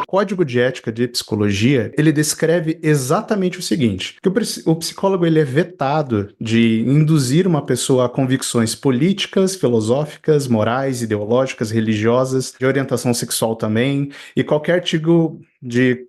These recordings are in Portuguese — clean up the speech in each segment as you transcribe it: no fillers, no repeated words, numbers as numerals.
Código de Ética de Psicologia, ele descreve exatamente o seguinte, que o psicólogo ele é vetado de induzir uma pessoa a convicções políticas, filosóficas, morais, ideológicas, religiosas, de orientação sexual também, e qualquer tipo de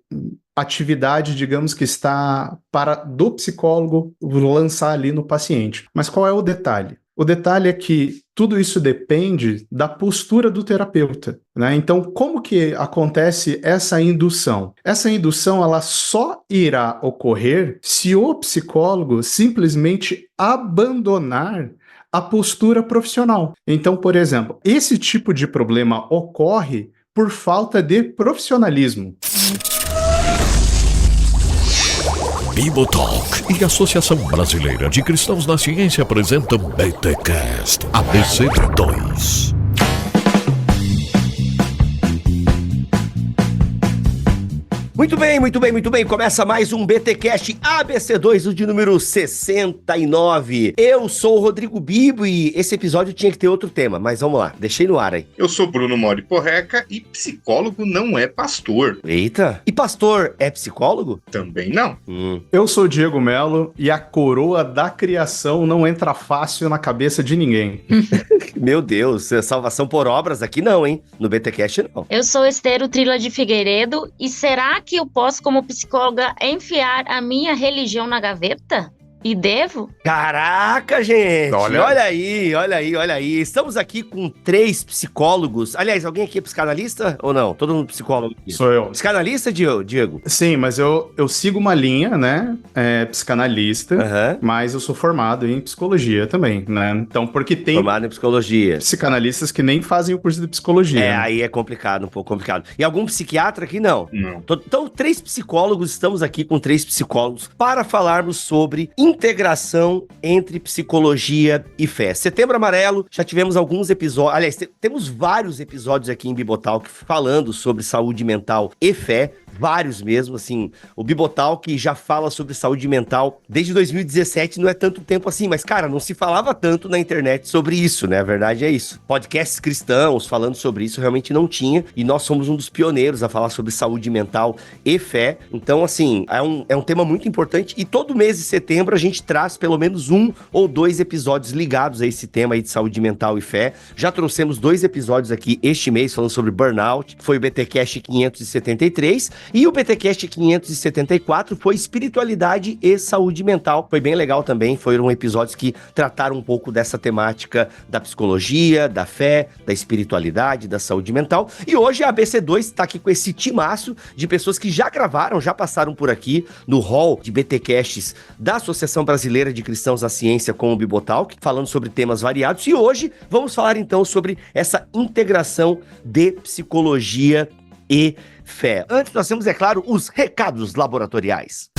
atividade, digamos, que está do psicólogo lançar ali no paciente. Mas qual é o detalhe? O detalhe é que tudo isso depende da postura do terapeuta, né? Então, como que acontece essa indução? Essa indução, ela só irá ocorrer se o psicólogo simplesmente abandonar a postura profissional. Então, por exemplo, esse tipo de problema ocorre por falta de profissionalismo. Bibotalk e a Associação Brasileira de Cristãos na Ciência apresentam BTcast ABC2. Muito bem. Começa mais um BTcast ABC2, o de número 69. Eu sou o Rodrigo Bibo e esse episódio tinha que ter outro tema, mas vamos lá, deixei no ar aí. Eu sou Bruno Mori Porreca e psicólogo não é pastor. Eita, e pastor é psicólogo? Também não. Eu sou Diego Melo e a coroa da criação não entra fácil na cabeça de ninguém. Meu Deus, salvação por obras aqui não, hein? No BTcast não. Eu sou Estero Trila de Figueiredo e será que eu posso, como psicóloga, enfiar a minha religião na gaveta? E devo? Caraca, gente! Olha aí. Estamos aqui com 3 psicólogos. Aliás, alguém aqui é psicanalista ou não? Todo mundo psicólogo aqui. Sou eu. Psicanalista, Diego? Sim, mas eu sigo uma linha, né? Psicanalista, Aham. mas eu sou formado em psicologia também, né? Então, porque tem Formado em psicologia. psicanalistas que nem fazem o curso de psicologia. É, né? aí é complicado, um pouco complicado. E algum psiquiatra aqui? Não. Não. Então, 3 psicólogos, estamos aqui com 3 psicólogos para falarmos sobre integração entre psicologia e fé. Setembro Amarelo, já tivemos alguns episódios, aliás, temos vários episódios aqui em Bibotalk falando sobre saúde mental e fé, vários mesmo, assim, o Bibotalk já fala sobre saúde mental desde 2017, não é tanto tempo assim, mas, cara, não se falava tanto na internet sobre isso, né? A verdade é isso. Podcasts cristãos falando sobre isso realmente não tinha, e nós somos um dos pioneiros a falar sobre saúde mental e fé, então, assim, é um tema muito importante, e todo mês de setembro a gente traz pelo menos 1 ou 2 episódios ligados a esse tema aí de saúde mental e fé. Já trouxemos 2 episódios aqui este mês falando sobre burnout, foi o BTcast 573, e o BTcast 574 foi espiritualidade e saúde mental. Foi bem legal também, foram episódios que trataram um pouco dessa temática da psicologia, da fé, da espiritualidade, da saúde mental. E hoje a ABC2 está aqui com esse timaço de pessoas que já gravaram, já passaram por aqui no hall de BTcasts da Associação Brasileira de Cristãos na Ciência com o Bibotalk, falando sobre temas variados. E hoje vamos falar então sobre essa integração de psicologia e fé. Antes nós temos, é claro, os recados laboratoriais.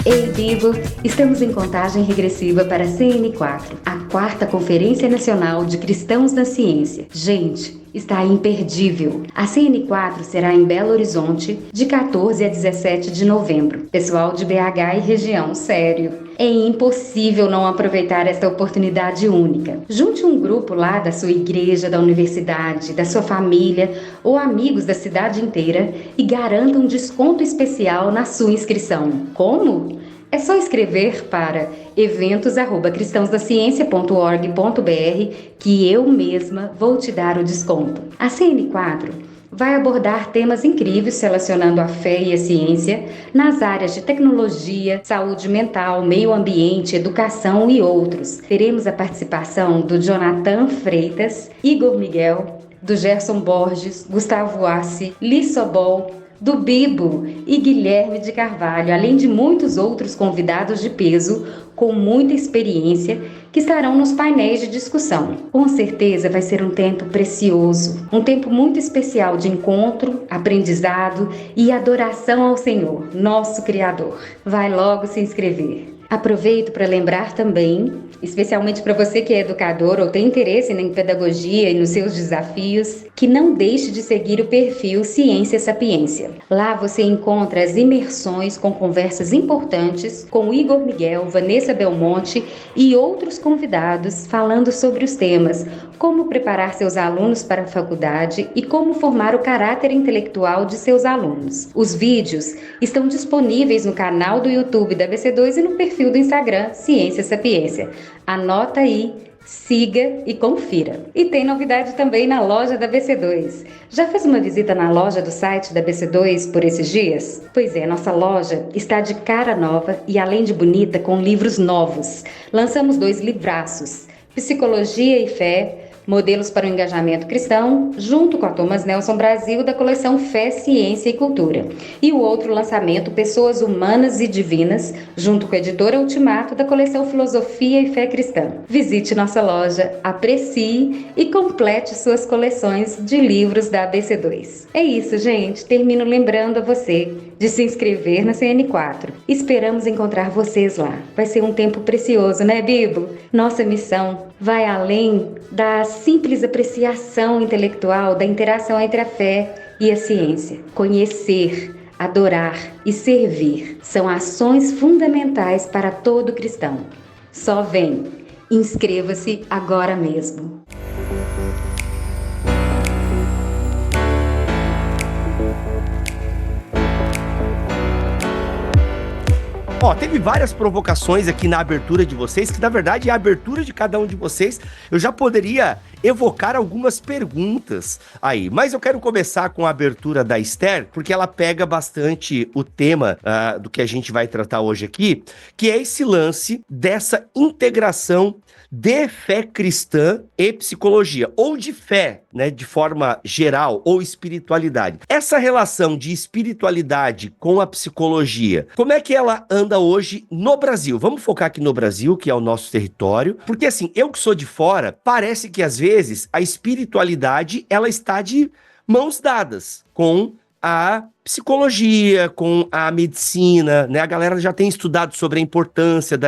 Ei, Bibo, estamos em contagem regressiva para a CN4, a 4ª Conferência Nacional de Cristãos na Ciência. Gente, está imperdível. A CN4 será em Belo Horizonte, de 14 a 17 de novembro. Pessoal de BH e região, sério. É impossível não aproveitar esta oportunidade única. Junte um grupo lá da sua igreja, da universidade, da sua família ou amigos da cidade inteira e garanta um desconto especial na sua inscrição. Como? É só escrever para eventos@cristãosdaciencia.org.br que eu mesma vou te dar o desconto. A CN4 vai abordar temas incríveis relacionando a fé e a ciência nas áreas de tecnologia, saúde mental, meio ambiente, educação e outros. Teremos a participação do Jonathan Freitas, Igor Miguel, do Gerson Borges, Gustavo Assi, Li Sobol, do Bibo e Guilherme de Carvalho, além de muitos outros convidados de peso com muita experiência que estarão nos painéis de discussão. Com certeza vai ser um tempo precioso, um tempo muito especial de encontro, aprendizado e adoração ao Senhor, nosso Criador. Vai logo se inscrever. Aproveito para lembrar também, especialmente para você que é educador ou tem interesse em pedagogia e nos seus desafios, que não deixe de seguir o perfil Ciência Sapiência. Lá você encontra as imersões com conversas importantes com Igor Miguel, Vanessa Belmonte e outros convidados falando sobre os temas como preparar seus alunos para a faculdade e como formar o caráter intelectual de seus alunos. Os vídeos estão disponíveis no canal do YouTube da BC2 e no perfil do Instagram Ciência Sapiência. Anota aí, siga e confira. E tem novidade também na loja da BC2. Já fez uma visita na loja do site da BC2 por esses dias? Pois é, nossa loja está de cara nova e além de bonita, com livros novos. Lançamos 2 livraços, Psicologia e Fé, Modelos para o Engajamento Cristão, junto com a Thomas Nelson Brasil, da coleção Fé, Ciência e Cultura. E o outro lançamento, Pessoas Humanas e Divinas, junto com a editora Ultimato, da coleção Filosofia e Fé Cristã. Visite nossa loja, aprecie e complete suas coleções de livros da ABC2. É isso, gente. Termino lembrando a você de se inscrever na CN4. Esperamos encontrar vocês lá. Vai ser um tempo precioso, né, Bibo? Nossa missão vai além da simples apreciação intelectual da interação entre a fé e a ciência. Conhecer, adorar e servir são ações fundamentais para todo cristão. Só vem, inscreva-se agora mesmo. Ó, teve várias provocações aqui na abertura de vocês, que na verdade é a abertura de cada um de vocês. Eu já poderia evocar algumas perguntas aí, mas eu quero começar com a abertura da Esther, porque ela pega bastante o tema do que a gente vai tratar hoje aqui, que é esse lance dessa integração de fé cristã e psicologia, ou de fé, né, de forma geral, ou espiritualidade. Essa relação de espiritualidade com a psicologia, como é que ela anda hoje no Brasil? Vamos focar aqui no Brasil, que é o nosso território, porque assim, eu que sou de fora, parece que às vezes a espiritualidade, ela está de mãos dadas com a psicologia, com a medicina, né? A galera já tem estudado sobre a importância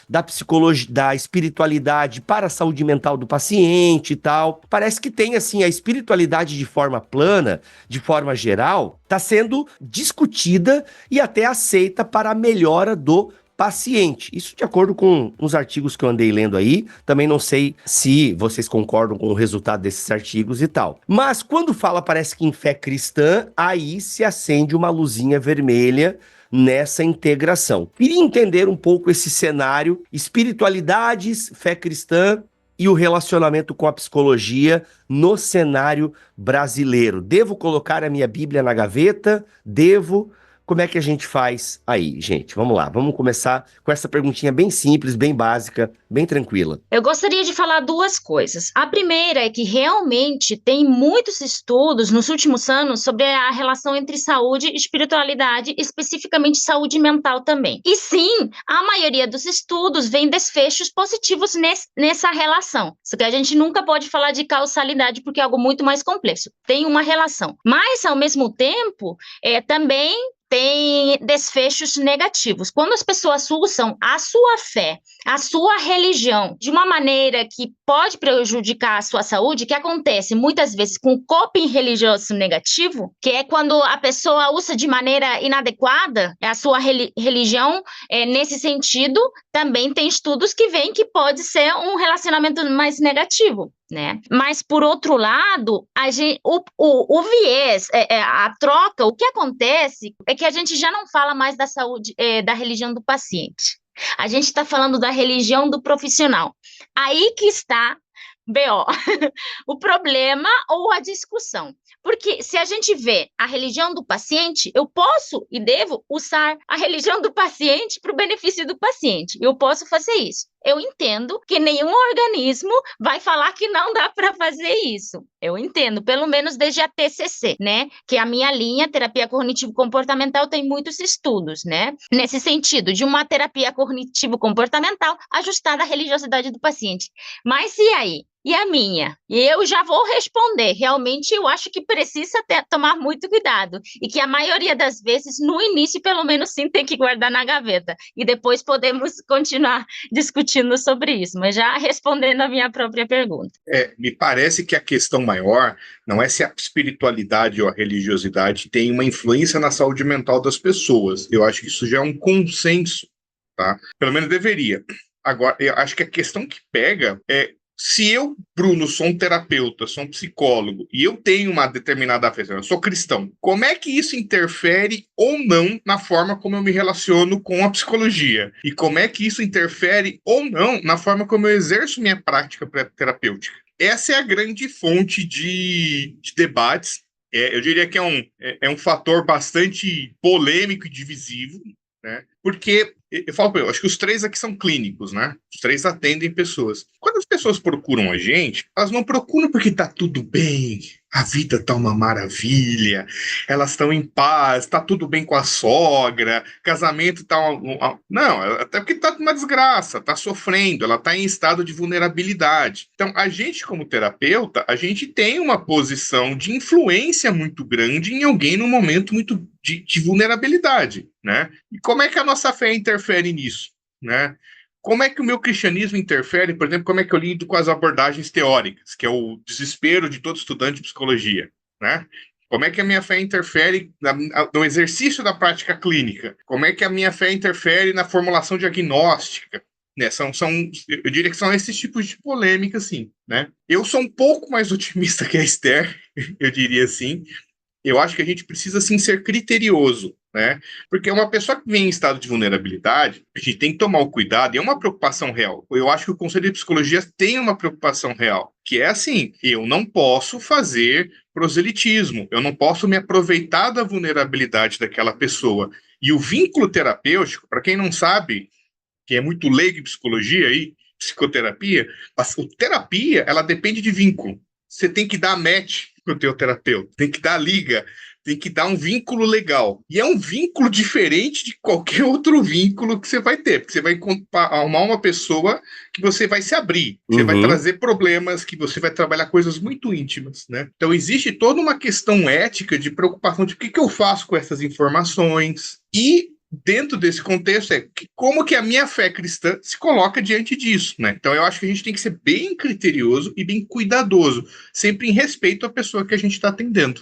da psicologia, da espiritualidade para a saúde mental do paciente e tal. Parece que tem, assim, a espiritualidade de forma plana, de forma geral, está sendo discutida e até aceita para a melhora do paciente. Isso de acordo com os artigos que eu andei lendo aí. Também não sei se vocês concordam com o resultado desses artigos e tal. Mas quando fala, parece que em fé cristã, aí se acende uma luzinha vermelha nessa integração. Queria entender um pouco esse cenário, espiritualidades, fé cristã e o relacionamento com a psicologia no cenário brasileiro. Devo colocar a minha Bíblia na gaveta? Devo? Como é que a gente faz aí, gente? Vamos lá, vamos começar com essa perguntinha bem simples, bem básica, bem tranquila. Eu gostaria de falar 2 coisas. A primeira é que realmente tem muitos estudos nos últimos anos sobre a relação entre saúde e espiritualidade, especificamente saúde mental também. E sim, a maioria dos estudos vem desfechos positivos nessa relação. Só que a gente nunca pode falar de causalidade porque é algo muito mais complexo. Tem uma relação. Mas, ao mesmo tempo, também tem desfechos negativos. Quando as pessoas usam a sua fé, a sua religião, de uma maneira que pode prejudicar a sua saúde, que acontece muitas vezes com coping religioso negativo, que é quando a pessoa usa de maneira inadequada a sua religião, nesse sentido, também tem estudos que veem que pode ser um relacionamento mais negativo, né? Mas, por outro lado, o viés, a troca, o que acontece é que a gente já não fala mais da saúde, da religião do paciente. A gente está falando da religião do profissional. Aí que está BO, o problema ou a discussão. Porque se a gente vê a religião do paciente, eu posso e devo usar a religião do paciente para o benefício do paciente. Eu posso fazer isso. Eu entendo que nenhum organismo vai falar que não dá para fazer isso. Eu entendo, pelo menos desde a TCC, né? Que a minha linha, terapia cognitivo-comportamental, tem muitos estudos, né? Nesse sentido, de uma terapia cognitivo-comportamental ajustada à religiosidade do paciente. Mas e aí? e a minha. E eu já vou responder. Realmente, eu acho que precisa tomar muito cuidado. E que a maioria das vezes, no início, pelo menos, sim, tem que guardar na gaveta. E depois podemos continuar discutindo sobre isso. Mas já respondendo a minha própria pergunta. Me parece que a questão maior não é se a espiritualidade ou a religiosidade tem uma influência na saúde mental das pessoas. Eu acho que isso já é um consenso, tá? Pelo menos deveria. Agora, eu acho que a questão que pega é se eu, Bruno, sou um terapeuta, sou um psicólogo, e eu tenho uma determinada fé, eu sou cristão, como é que isso interfere ou não na forma como eu me relaciono com a psicologia? E como é que isso interfere ou não na forma como eu exerço minha prática terapêutica? Essa é a grande fonte de debates. Eu diria que é um fator bastante polêmico e divisivo, né? Porque eu falo, eu acho que os três aqui são clínicos, né? Os três atendem pessoas. Quando as pessoas procuram a gente, elas não procuram porque tá tudo bem, a vida tá uma maravilha, elas estão em paz, tá tudo bem com a sogra, casamento tá não, até porque tá uma desgraça, tá sofrendo, ela tá em estado de vulnerabilidade. Então, a gente como terapeuta, a gente tem uma posição de influência muito grande em alguém num momento muito de vulnerabilidade, né? E como é que a nossa fé interfere nisso, né? Como é que o meu cristianismo interfere, por exemplo, como é que eu lido com as abordagens teóricas, que é o desespero de todo estudante de psicologia, né? Como é que a minha fé interfere no exercício da prática clínica? Como é que a minha fé interfere na formulação diagnóstica? Né? Eu diria que são esses tipos de polêmica, assim, né? Eu sou um pouco mais otimista que a Esther, eu diria assim. Eu acho que a gente precisa, sim, ser criterioso, né? Porque uma pessoa que vem em estado de vulnerabilidade, a gente tem que tomar o cuidado, e é uma preocupação real. Eu acho que o Conselho de Psicologia tem uma preocupação real, que é assim, eu não posso fazer proselitismo, eu não posso me aproveitar da vulnerabilidade daquela pessoa. E o vínculo terapêutico, para quem não sabe, que é muito leigo em psicologia e psicoterapia, a terapia, ela depende de vínculo. Você tem que dar match para o teu terapeuta, tem que dar liga, tem que dar um vínculo legal. E é um vínculo diferente de qualquer outro vínculo que você vai ter, porque você vai arrumar uma pessoa que você vai se abrir, que você vai trazer problemas, que você vai trabalhar coisas muito íntimas, né? Então existe toda uma questão ética de preocupação de o que eu faço com essas informações e dentro desse contexto como que a minha fé cristã se coloca diante disso, né? Então eu acho que a gente tem que ser bem criterioso e bem cuidadoso, sempre em respeito à pessoa que a gente está atendendo.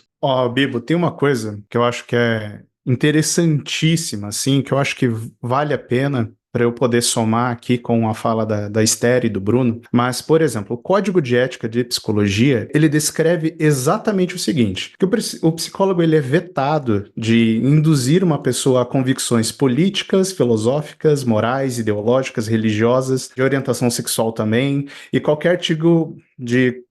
Bibo, tem uma coisa que eu acho que é interessantíssima, assim, que eu acho que vale a pena para eu poder somar aqui com a fala da Esther e do Bruno, mas, por exemplo, o Código de Ética de Psicologia, ele descreve exatamente o seguinte, que o psicólogo ele é vetado de induzir uma pessoa a convicções políticas, filosóficas, morais, ideológicas, religiosas, de orientação sexual também, e qualquer tipo de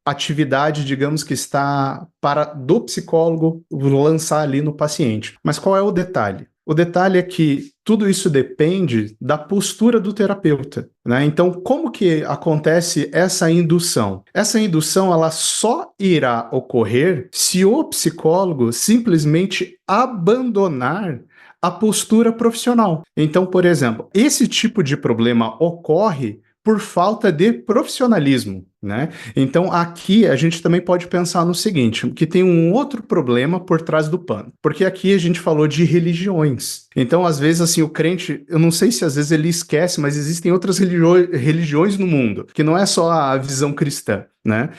atividade, digamos, que está do psicólogo lançar ali no paciente. Mas qual é o detalhe? O detalhe é que tudo isso depende da postura do terapeuta, né? Então, como que acontece essa indução? Essa indução, ela só irá ocorrer se o psicólogo simplesmente abandonar a postura profissional. Então, por exemplo, esse tipo de problema ocorre por falta de profissionalismo, né? Então, aqui a gente também pode pensar no seguinte, que tem um outro problema por trás do pano, porque aqui a gente falou de religiões. Então, às vezes, assim, o crente, eu não sei se às vezes ele esquece, mas existem outras religiões no mundo, que não é só a visão cristã, né?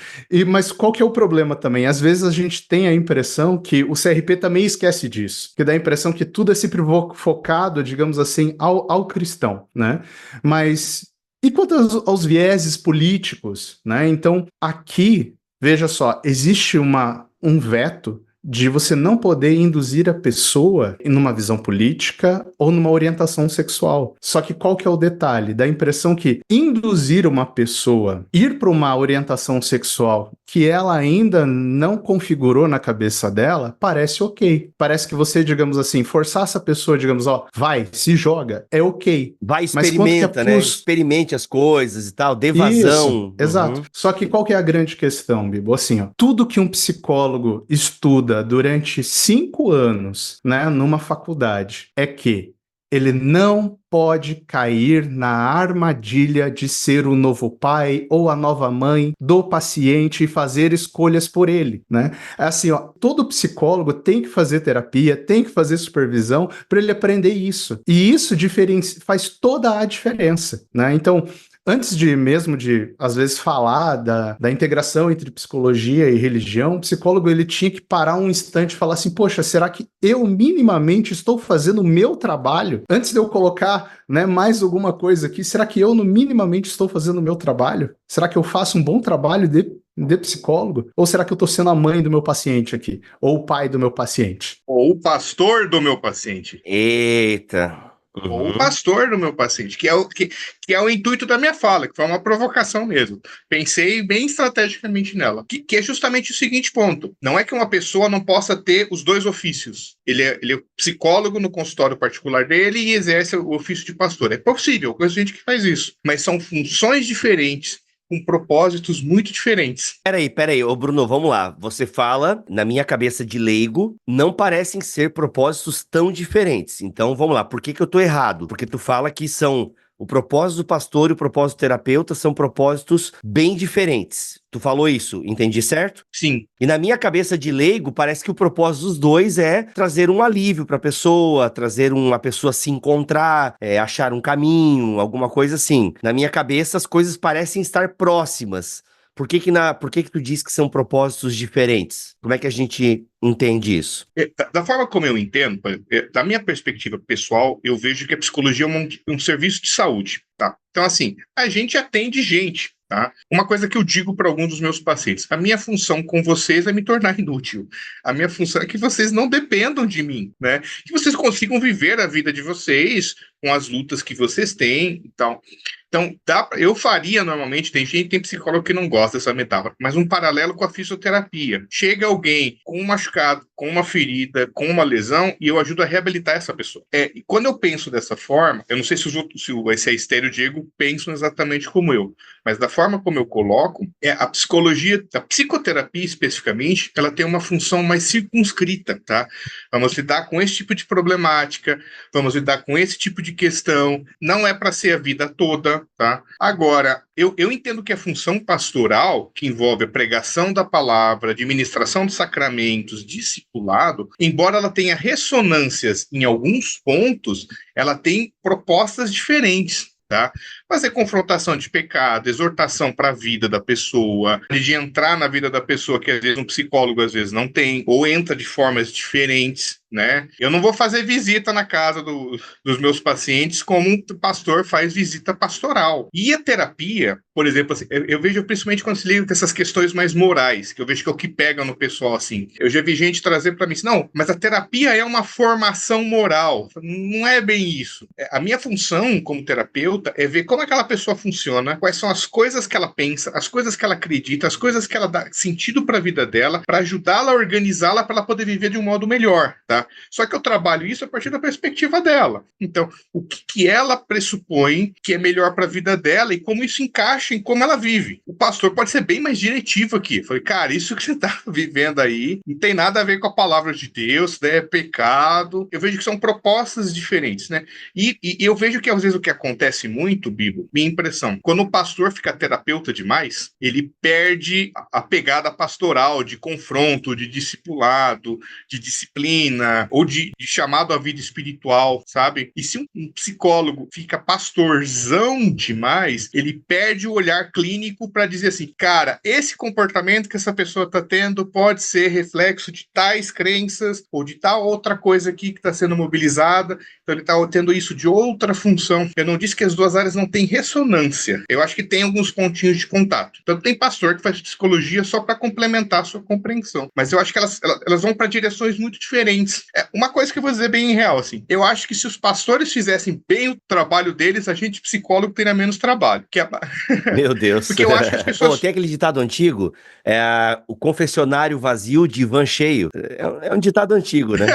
Mas qual que é o problema também? Às vezes a gente tem a impressão que o CRP também esquece disso, que dá a impressão que tudo é sempre focado, digamos assim, ao cristão, né? Mas e quanto aos vieses políticos, né? Então, aqui, veja só, existe um veto de você não poder induzir a pessoa em uma visão política ou numa orientação sexual. Só que qual que é o detalhe? Dá a impressão que induzir uma pessoa a ir para uma orientação sexual que ela ainda não configurou na cabeça dela, parece ok. Parece que você, digamos assim, forçar essa pessoa, digamos, vai, se joga, é ok. Vai, experimenta, né? Experimente as coisas e tal, dê vazão. Isso, exato. Só que qual que é a grande questão, Bibo? Assim, tudo que um psicólogo estuda durante 5 anos, né, numa faculdade, é que ele não pode cair na armadilha de ser o novo pai ou a nova mãe do paciente e fazer escolhas por ele, né? É assim, ó, todo psicólogo tem que fazer terapia, tem que fazer supervisão para ele aprender isso. E isso faz toda a diferença, né? Então, antes de, às vezes, falar da integração entre psicologia e religião, o psicólogo ele tinha que parar um instante e falar assim, poxa, será que eu minimamente estou fazendo o meu trabalho? Antes de eu colocar, né, mais alguma coisa aqui, será que eu minimamente estou fazendo o meu trabalho? Será que eu faço um bom trabalho de psicólogo? Ou será que eu estou sendo a mãe do meu paciente aqui? Ou o pai do meu paciente? Ou o pastor do meu paciente. Eita. Ou o pastor do meu paciente, que é o intuito da minha fala, que foi uma provocação mesmo. Pensei bem estrategicamente nela. Que é justamente o seguinte ponto. Não é que uma pessoa não possa ter os dois ofícios. Ele é psicólogo no consultório particular dele e exerce o ofício de pastor. É possível, conheço gente que faz isso. Mas são funções diferentes, com propósitos muito diferentes. Peraí, ô Bruno, vamos lá. Você fala, na minha cabeça de leigo, não parecem ser propósitos tão diferentes. Então, vamos lá, por que eu tô errado? Porque tu fala que são o propósito do pastor e o propósito do terapeuta são propósitos bem diferentes. Tu falou isso, entendi certo? Sim. E na minha cabeça de leigo, parece que o propósito dos dois é trazer um alívio para a pessoa, trazer uma pessoa se encontrar, achar um caminho, alguma coisa assim. Na minha cabeça, as coisas parecem estar próximas. Por que que tu diz que são propósitos diferentes? Como é que a gente entende isso? Da forma como eu entendo, da minha perspectiva pessoal, eu vejo que a psicologia é um serviço de saúde, tá? Então, assim, a gente atende gente, tá? Uma coisa que eu digo para alguns dos meus pacientes, a minha função com vocês é me tornar inútil. A minha função é que vocês não dependam de mim, né? Que vocês consigam viver a vida de vocês com as lutas que vocês têm e tal. Então, eu faria normalmente, tem psicólogo que não gosta dessa metáfora, mas um paralelo com a fisioterapia. Chega alguém com um machucado, com uma ferida, com uma lesão, e eu ajudo a reabilitar essa pessoa. E quando eu penso dessa forma, eu não sei se a Esther e o Diego pensam exatamente como eu, mas da forma como eu coloco, a psicologia, a psicoterapia especificamente, ela tem uma função mais circunscrita, tá? Vamos lidar com esse tipo de problemática, vamos lidar com esse tipo de questão, não é para ser a vida toda, tá? Agora, eu entendo que a função pastoral, que envolve a pregação da palavra, administração dos sacramentos, discipulado, embora ela tenha ressonâncias em alguns pontos, ela tem propostas diferentes, tá? Fazer confrontação de pecado, exortação para a vida da pessoa, de entrar na vida da pessoa que às vezes um psicólogo às vezes não tem, ou entra de formas diferentes, né? Eu não vou fazer visita na casa dos meus pacientes como um pastor faz visita pastoral. E a terapia, por exemplo, assim, eu vejo principalmente quando se liga com essas questões mais morais, que eu vejo que é o que pega no pessoal, assim. Eu já vi gente trazer para mim assim, não, mas a terapia é uma formação moral. Não é bem isso. A minha função como terapeuta é ver como aquela pessoa funciona, quais são as coisas que ela pensa, as coisas que ela acredita, as coisas que ela dá sentido para a vida dela, para ajudá-la a organizá-la para ela poder viver de um modo melhor, tá? Só que eu trabalho isso a partir da perspectiva dela. Então, o que ela pressupõe que é melhor para a vida dela e como isso encaixa em como ela vive. O pastor pode ser bem mais diretivo aqui. Falei, cara, isso que você está vivendo aí não tem nada a ver com a palavra de Deus, né? É pecado. Eu vejo que são propostas diferentes, né? E eu vejo que às vezes o que acontece muito, Bibo, minha impressão, quando o pastor fica terapeuta demais, ele perde a pegada pastoral de confronto, de discipulado, de disciplina, ou de chamado à vida espiritual, sabe? E se um psicólogo fica pastorzão demais, ele perde o olhar clínico para dizer assim, cara, esse comportamento que essa pessoa está tendo pode ser reflexo de tais crenças ou de tal outra coisa aqui que está sendo mobilizada, então ele está tendo isso de outra função. Eu não disse que as duas áreas não têm ressonância, eu acho que tem alguns pontinhos de contato. Então tem pastor que faz psicologia só para complementar a sua compreensão, mas eu acho que elas vão para direções muito diferentes. Uma coisa que eu vou dizer bem real, assim, eu acho que se os pastores fizessem bem o trabalho deles, a gente psicólogo teria menos trabalho. Meu Deus. Porque eu acho que as pessoas... tem aquele ditado antigo, o confessionário vazio, divã cheio. É um ditado antigo, né?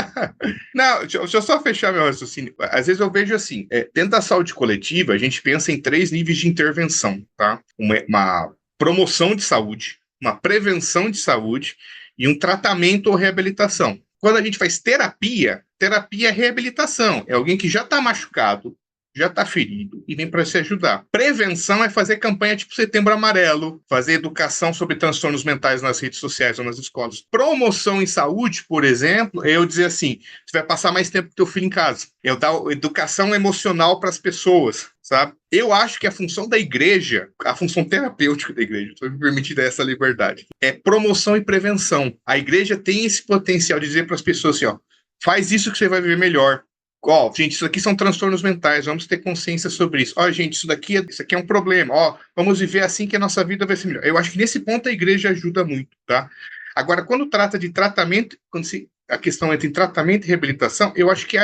Não, deixa eu só fechar meu raciocínio. Às vezes eu vejo assim, dentro da saúde coletiva, a gente pensa em 3 níveis de intervenção, tá? Uma promoção de saúde, uma prevenção de saúde e um tratamento ou reabilitação. quando a gente faz terapia é reabilitação. É alguém que já está machucado, já está ferido e vem para se ajudar. Prevenção é fazer campanha tipo Setembro Amarelo, fazer educação sobre transtornos mentais nas redes sociais ou nas escolas. Promoção em saúde, por exemplo, é eu dizer assim, você vai passar mais tempo com teu filho em casa. Eu dar educação emocional para as pessoas, sabe? Eu acho que a função da igreja, a função terapêutica da igreja, estou me permitindo essa liberdade, é promoção e prevenção. A igreja tem esse potencial de dizer para as pessoas assim, ó, faz isso que você vai viver melhor. Ó, gente, isso aqui são transtornos mentais, vamos ter consciência sobre isso. Ó, gente, isso aqui é um problema. Ó, vamos viver assim que a nossa vida vai ser melhor. Eu acho que nesse ponto a igreja ajuda muito, tá? Agora, quando trata de tratamento, a questão entre tratamento e reabilitação, eu acho que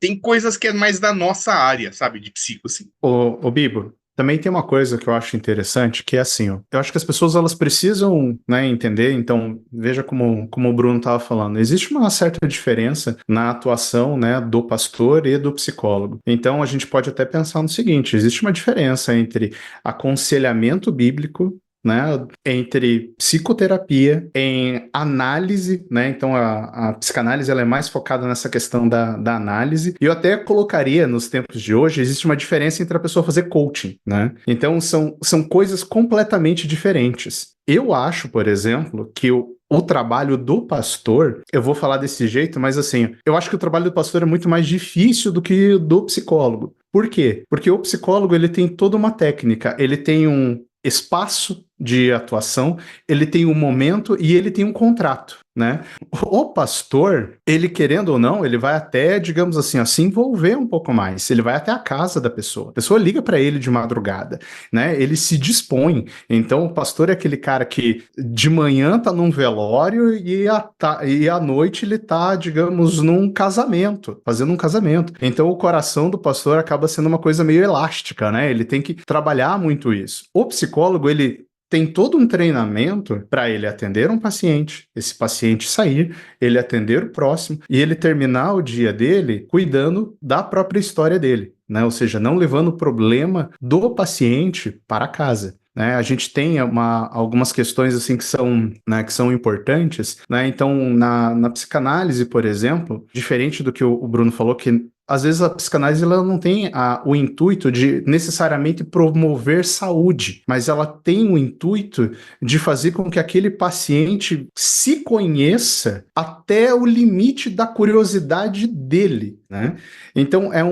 tem coisas que é mais da nossa área, sabe, de psico, assim. Ô Bibo, também tem uma coisa que eu acho interessante, que é assim, ó, eu acho que as pessoas elas precisam, né, entender, então veja como o Bruno estava falando, existe uma certa diferença na atuação, né, do pastor e do psicólogo. Então a gente pode até pensar no seguinte, existe uma diferença entre aconselhamento bíblico, né, entre psicoterapia, em análise, né, então a psicanálise ela é mais focada nessa questão da análise, e eu até colocaria nos tempos de hoje, existe uma diferença entre a pessoa fazer coaching, né, então são coisas completamente diferentes. Eu acho, por exemplo, que o trabalho do pastor, eu vou falar desse jeito, mas assim, eu acho que o trabalho do pastor é muito mais difícil do que o do psicólogo. Por quê? Porque o psicólogo, ele tem toda uma técnica, ele tem um espaço de atuação, ele tem um momento e ele tem um contrato, né? O pastor, ele querendo ou não, ele vai até, digamos assim, ó, se envolver um pouco mais, ele vai até a casa da pessoa, a pessoa liga para ele de madrugada, né? Ele se dispõe, então o pastor é aquele cara que de manhã tá num velório e à noite ele tá, digamos, num casamento, fazendo um casamento, então o coração do pastor acaba sendo uma coisa meio elástica, né? Ele tem que trabalhar muito isso. O psicólogo, ele tem todo um treinamento para ele atender um paciente, esse paciente sair, ele atender o próximo e ele terminar o dia dele cuidando da própria história dele, né? Ou seja, não levando o problema do paciente para casa. Né, a gente tem algumas questões assim que são importantes, né? Então, na psicanálise, por exemplo, diferente do que o Bruno falou, que às vezes a psicanálise ela não tem o intuito de necessariamente promover saúde, mas ela tem o intuito de fazer com que aquele paciente se conheça até o limite da curiosidade dele, né? Então é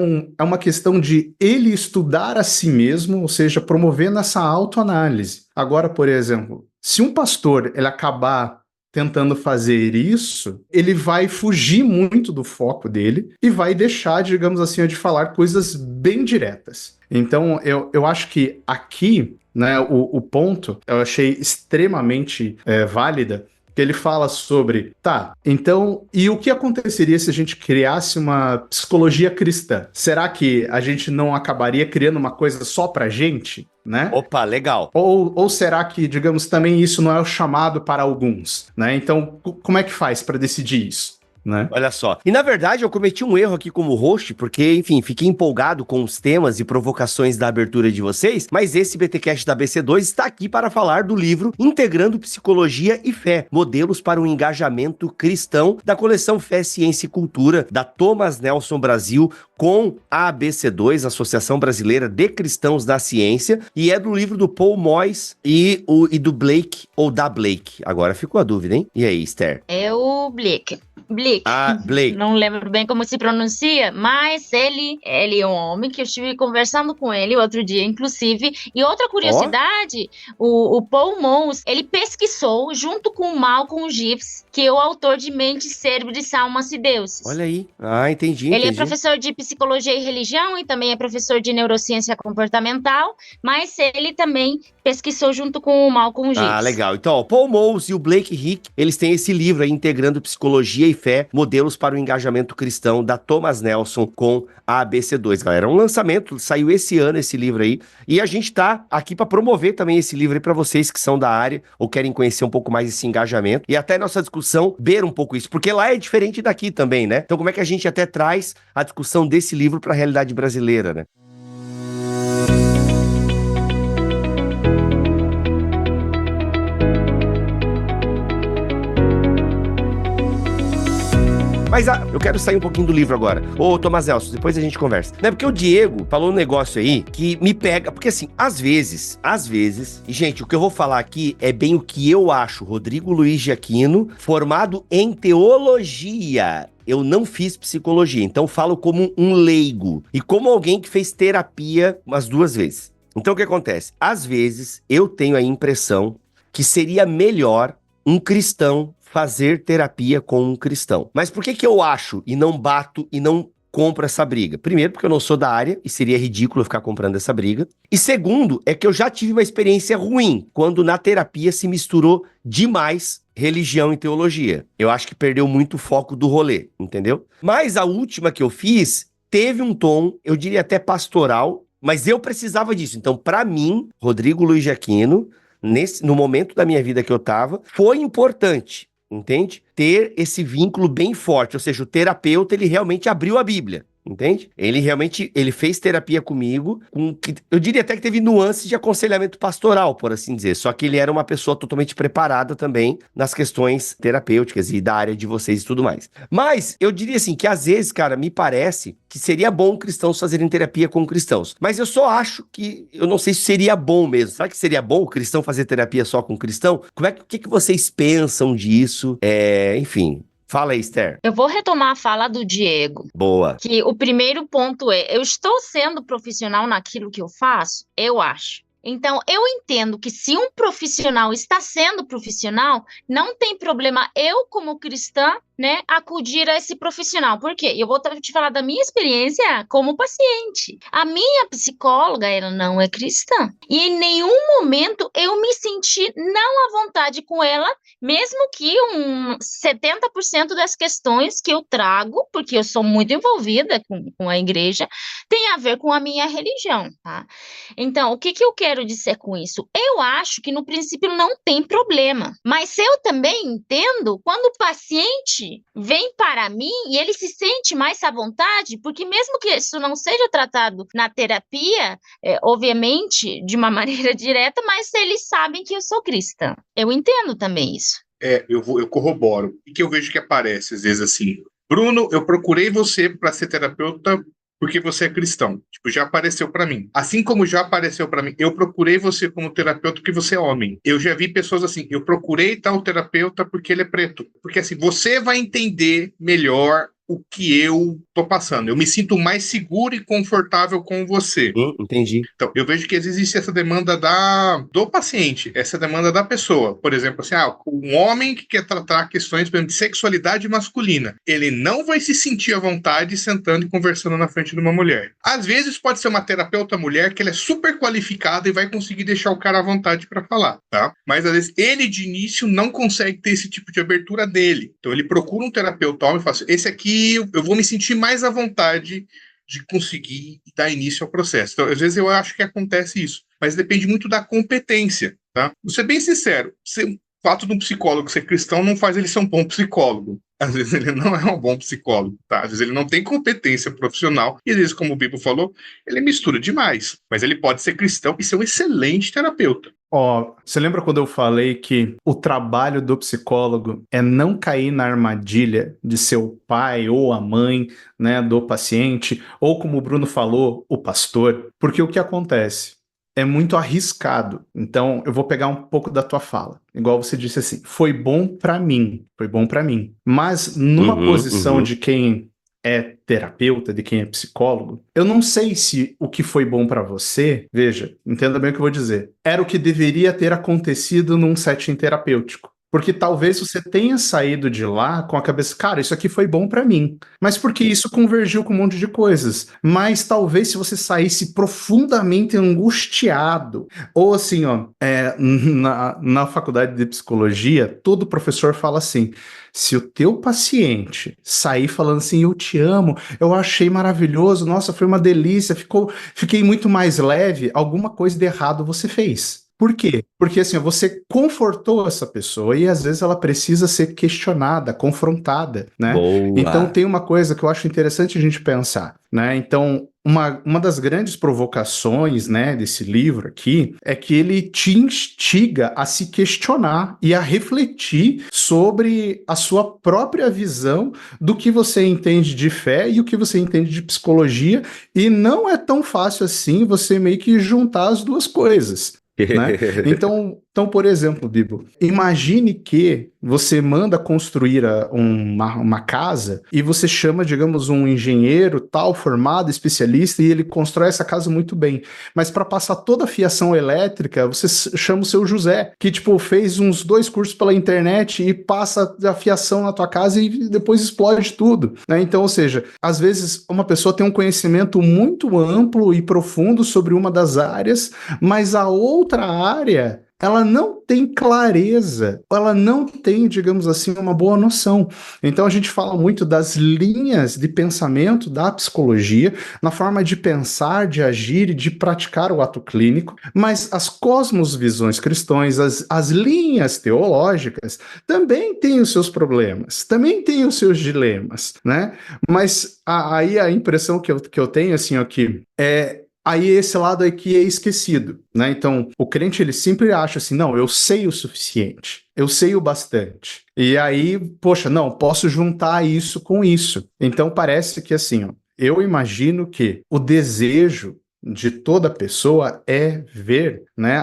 uma questão de ele estudar a si mesmo, ou seja, promovendo essa autoanálise. Agora, por exemplo, se um pastor ele acabar tentando fazer isso, ele vai fugir muito do foco dele e vai deixar, digamos assim, de falar coisas bem diretas. Então, eu acho que aqui, né, o ponto, eu achei extremamente válida, que ele fala sobre, tá, então, e o que aconteceria se a gente criasse uma psicologia cristã? Será que a gente não acabaria criando uma coisa só pra gente? Né? Opa, legal. Ou será que, digamos, também isso não é o chamado para alguns, né? Então, como é que faz para decidir isso? Né? Olha só. E na verdade eu cometi um erro aqui como host, porque, enfim, fiquei empolgado com os temas e provocações da abertura de vocês, mas esse BTcast da BC2 está aqui para falar do livro Integrando Psicologia e Fé, Modelos para um Engajamento Cristão, da coleção Fé, Ciência e Cultura, da Thomas Nelson Brasil, com a ABC2, Associação Brasileira de Cristãos da Ciência, e é do livro do Paul Moyes e do Blake, ou da Blake. Agora ficou a dúvida, hein? E aí, Esther? É o Blake. Blake. Não lembro bem como se pronuncia, mas ele é um homem que eu estive conversando com ele outro dia, inclusive. E outra curiosidade, o Paul Moyes, ele pesquisou junto com o Malcolm Gibbs, que é o autor de Mente, Cérebro de Almas e Deuses. Olha aí. Entendi. Ele é professor de Psicologia e Religião e também é professor de Neurociência Comportamental, mas ele também pesquisou junto com o Malcolm Gibbs. Legal. Então, o Paul Moyes e o Blake Hick, eles têm esse livro aí, Integrando Psicologia e Fé, Modelos para o Engajamento Cristão, da Thomas Nelson, com a ABC2, galera. É um lançamento, saiu esse ano esse livro aí, e a gente tá aqui para promover também esse livro aí para vocês que são da área ou querem conhecer um pouco mais esse engajamento, e até nossa discussão ver um pouco isso, porque lá é diferente daqui também, né? Então, como é que a gente até traz a discussão desse livro para a realidade brasileira, né? Mas eu quero sair um pouquinho do livro agora. Ô, Tomás Elcio, depois a gente conversa. Não é porque o Diego falou um negócio aí que me pega, porque assim, às vezes, e gente, o que eu vou falar aqui é bem o que eu acho. Rodrigo Luiz de Aquino, formado em teologia. Eu não fiz psicologia, então falo como um leigo e como alguém que fez terapia umas 2 vezes. Então o que acontece? Às vezes eu tenho a impressão que seria melhor um cristão fazer terapia com um cristão. Mas por que eu acho e não bato e não compro essa briga? Primeiro, porque eu não sou da área e seria ridículo eu ficar comprando essa briga. E segundo, é que eu já tive uma experiência ruim quando na terapia se misturou demais religião e teologia. Eu acho que perdeu muito o foco do rolê, entendeu? Mas a última que eu fiz teve um tom, eu diria até pastoral, mas eu precisava disso. Então, para mim, Rodrigo Luiz de Aquino, no momento da minha vida que eu tava, foi importante, entende? Ter esse vínculo bem forte, ou seja, o terapeuta, ele realmente abriu a Bíblia. Entende? Ele fez terapia comigo, eu diria até que teve nuances de aconselhamento pastoral, por assim dizer, só que ele era uma pessoa totalmente preparada também nas questões terapêuticas e da área de vocês e tudo mais. Mas eu diria assim, que às vezes, cara, me parece que seria bom cristãos fazerem terapia com cristãos, mas eu só acho que, eu não sei se seria bom mesmo. Será que seria bom o cristão fazer terapia só com cristão? O que vocês pensam disso? Enfim... Fala aí, Esther. Eu vou retomar a fala do Diego. Boa. Que o primeiro ponto é, eu estou sendo profissional naquilo que eu faço? Eu acho. Então, eu entendo que se um profissional está sendo profissional, não tem problema eu, como cristã, né, acudir a esse profissional. Por quê? Eu vou te falar da minha experiência como paciente. A minha psicóloga, ela não é cristã. E em nenhum momento eu me senti não à vontade com ela, mesmo que 70% das questões que eu trago, porque eu sou muito envolvida com a igreja, tem a ver com a minha religião, tá? Então, o que eu quero dizer com isso? Eu acho que no princípio não tem problema. Mas eu também entendo quando o paciente vem para mim e ele se sente mais à vontade, porque mesmo que isso não seja tratado na terapia, obviamente, de uma maneira direta, mas eles sabem que eu sou cristã. Eu entendo também isso. Eu corroboro. E que eu vejo que aparece, às vezes, assim, Bruno, eu procurei você para ser terapeuta porque você é cristão. Tipo, já apareceu para mim. Assim como já apareceu para mim, eu procurei você como terapeuta porque você é homem. Eu já vi pessoas assim, eu procurei tal terapeuta porque ele é preto. Porque assim, você vai entender melhor o que eu tô passando. Eu me sinto mais seguro e confortável com você. Entendi. Então, eu vejo que existe essa demanda do paciente, essa demanda da pessoa. Por exemplo, assim, um homem que quer tratar questões, por exemplo, de sexualidade masculina, ele não vai se sentir à vontade sentando e conversando na frente de uma mulher. Às vezes pode ser uma terapeuta mulher que ela é super qualificada e vai conseguir deixar o cara à vontade para falar, tá? Mas às vezes ele de início não consegue ter esse tipo de abertura dele. Então ele procura um terapeuta homem e fala assim, esse aqui eu vou me sentir mais à vontade de conseguir dar início ao processo. Então, às vezes eu acho que acontece isso, mas depende muito da competência, tá? Vou ser bem sincero, o fato de um psicólogo ser cristão não faz ele ser um bom psicólogo. Às vezes ele não é um bom psicólogo, tá? Às vezes ele não tem competência profissional e às vezes, como o Bibo falou, ele mistura demais. Mas ele pode ser cristão e ser um excelente terapeuta. Você lembra quando eu falei que o trabalho do psicólogo é não cair na armadilha de ser o pai ou a mãe, né, do paciente, ou como o Bruno falou, o pastor? Porque o que acontece? É muito arriscado. Então, eu vou pegar um pouco da tua fala. Igual você disse assim, foi bom pra mim. Mas numa posição de quem é terapeuta, de quem é psicólogo, eu não sei se o que foi bom pra você, veja, entenda bem o que eu vou dizer, era o que deveria ter acontecido num setting terapêutico. Porque talvez você tenha saído de lá com a cabeça, cara, isso aqui foi bom pra mim. Mas porque isso convergiu com um monte de coisas. Mas talvez se você saísse profundamente angustiado, ou assim, na faculdade de psicologia, todo professor fala assim, se o teu paciente sair falando assim, eu te amo, eu achei maravilhoso, nossa, foi uma delícia, fiquei muito mais leve, alguma coisa de errado você fez. Por quê? Porque assim, você confortou essa pessoa e às vezes ela precisa ser questionada, confrontada, né? Então Boa. tem uma coisa que eu acho interessante a gente pensar, né? Então, uma das grandes provocações, né, desse livro aqui é que ele te instiga a se questionar e a refletir sobre a sua própria visão do que você entende de fé e o que você entende de psicologia, e não é tão fácil assim você meio que juntar as duas coisas. Né? Então, por exemplo, Bibo, imagine que você manda construir uma casa e você chama, digamos, um engenheiro tal, formado, especialista, e ele constrói essa casa muito bem. Mas para passar toda a fiação elétrica, você chama o seu José, que, tipo, fez uns 2 cursos pela internet e passa a fiação na tua casa e depois explode tudo, né? Então, ou seja, às vezes uma pessoa tem um conhecimento muito amplo e profundo sobre uma das áreas, mas a outra área, ela não tem clareza, ela não tem, digamos assim, uma boa noção. Então a gente fala muito das linhas de pensamento da psicologia, na forma de pensar, de agir e de praticar o ato clínico, mas as cosmovisões cristãs, as linhas teológicas, também têm os seus problemas, também têm os seus dilemas, né? Mas aí a impressão que eu tenho, assim, ó, que aí esse lado aqui é esquecido, né? Então, o crente, ele sempre acha assim, não, eu sei o suficiente, eu sei o bastante. E aí, poxa, não, posso juntar isso com isso. Então, parece que assim, ó, eu imagino que o desejo de toda pessoa é ver, né,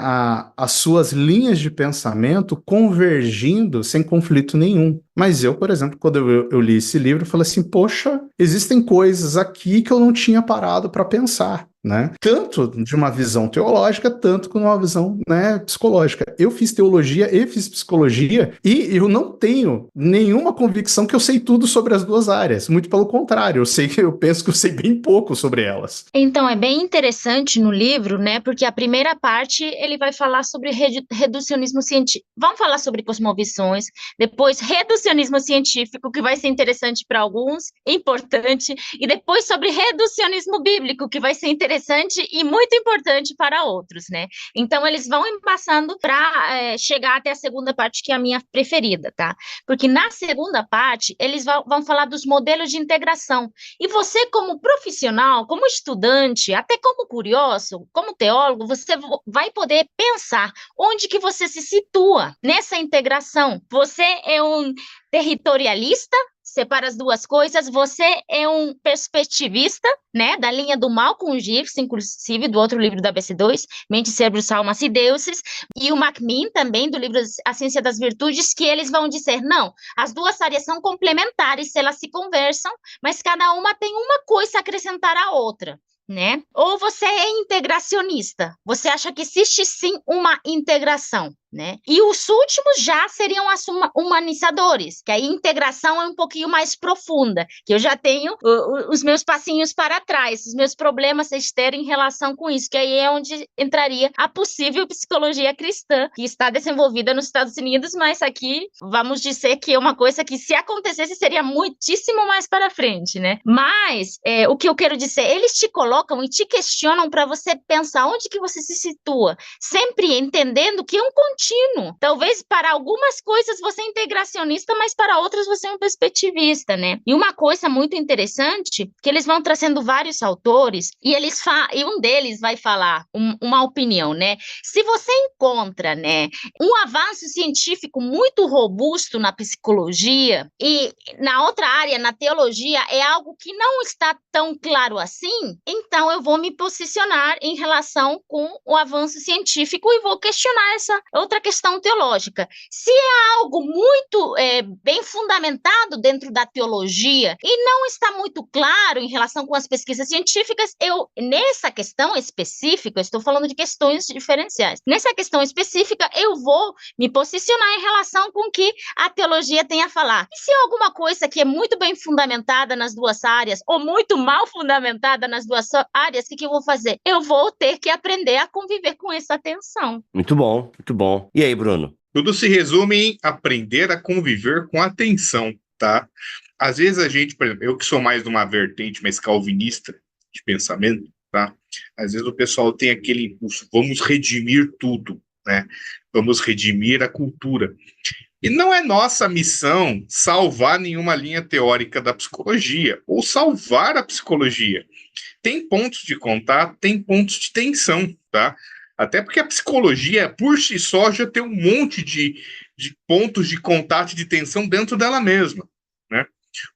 as suas linhas de pensamento convergindo sem conflito nenhum. Mas eu, por exemplo, quando eu li esse livro, eu falei assim, poxa, existem coisas aqui que eu não tinha parado para pensar, né? Tanto de uma visão teológica, tanto com uma visão, né, psicológica. Eu fiz teologia e fiz psicologia e eu não tenho nenhuma convicção que eu sei tudo sobre as duas áreas. Muito pelo contrário, eu penso que eu sei bem pouco sobre elas. Então, é bem interessante no livro, né? Porque a primeira parte ele vai falar sobre reducionismo científico. Vamos falar sobre cosmovisões, depois reducionismo científico, que vai ser interessante para alguns, importante, e depois sobre reducionismo bíblico, que vai ser interessante e muito importante para outros, né? Então, eles vão passando para chegar até a segunda parte, que é a minha preferida, tá? Porque na segunda parte, eles vão falar dos modelos de integração. E você, como profissional, como estudante, até como curioso, como teólogo, você vai poder pensar onde que você se situa nessa integração. Você é um territorialista, separa as duas coisas, você é um perspectivista, né, da linha do Malcolm Gibson, inclusive do outro livro da BC2, Mente, Cérebro, Almas e Deuses, e o McMinn também, do livro A Ciência das Virtudes, que eles vão dizer, não, as duas áreas são complementares, elas se conversam, mas cada uma tem uma coisa a acrescentar à outra, né? Ou você é integracionista, você acha que existe sim uma integração, né? E os últimos já seriam as humanizadores, que a integração é um pouquinho mais profunda, que eu já tenho os meus passinhos para trás, os meus problemas externos em relação com isso, que aí é onde entraria a possível psicologia cristã, que está desenvolvida nos Estados Unidos, mas aqui vamos dizer que é uma coisa que, se acontecesse, seria muitíssimo mais para frente, né? Mas o que eu quero dizer, eles te colocam e te questionam para você pensar onde que você se situa, sempre entendendo que é um contínuo. Talvez para algumas coisas você é integracionista, mas para outras você é um perspectivista, né? E uma coisa muito interessante, que eles vão trazendo vários autores, e um deles vai falar uma opinião, né? Se você encontra, né, um avanço científico muito robusto na psicologia, e na outra área, na teologia, é algo que não está tão claro assim, então eu vou me posicionar em relação com o avanço científico e vou questionar essa outra questão teológica. Se é algo muito bem fundamentado dentro da teologia e não está muito claro em relação com as pesquisas científicas, nessa questão específica, eu estou falando de questões diferenciais, nessa questão específica eu vou me posicionar em relação com o que a teologia tem a falar. E se é alguma coisa que é muito bem fundamentada nas duas áreas ou muito mal fundamentada nas duas áreas, o que eu vou fazer? Eu vou ter que aprender a conviver com essa tensão. Muito bom, muito bom. E aí, Bruno? Tudo se resume em aprender a conviver com atenção, tá? Às vezes a gente, por exemplo, eu que sou mais de uma vertente mais calvinista de pensamento, tá? Às vezes o pessoal tem aquele impulso, vamos redimir tudo, né? Vamos redimir a cultura. E não é nossa missão salvar nenhuma linha teórica da psicologia, ou salvar a psicologia. Tem pontos de contato, tem pontos de tensão, tá? Até porque a psicologia, por si só, já tem um monte de pontos de contato e de tensão dentro dela mesma, né?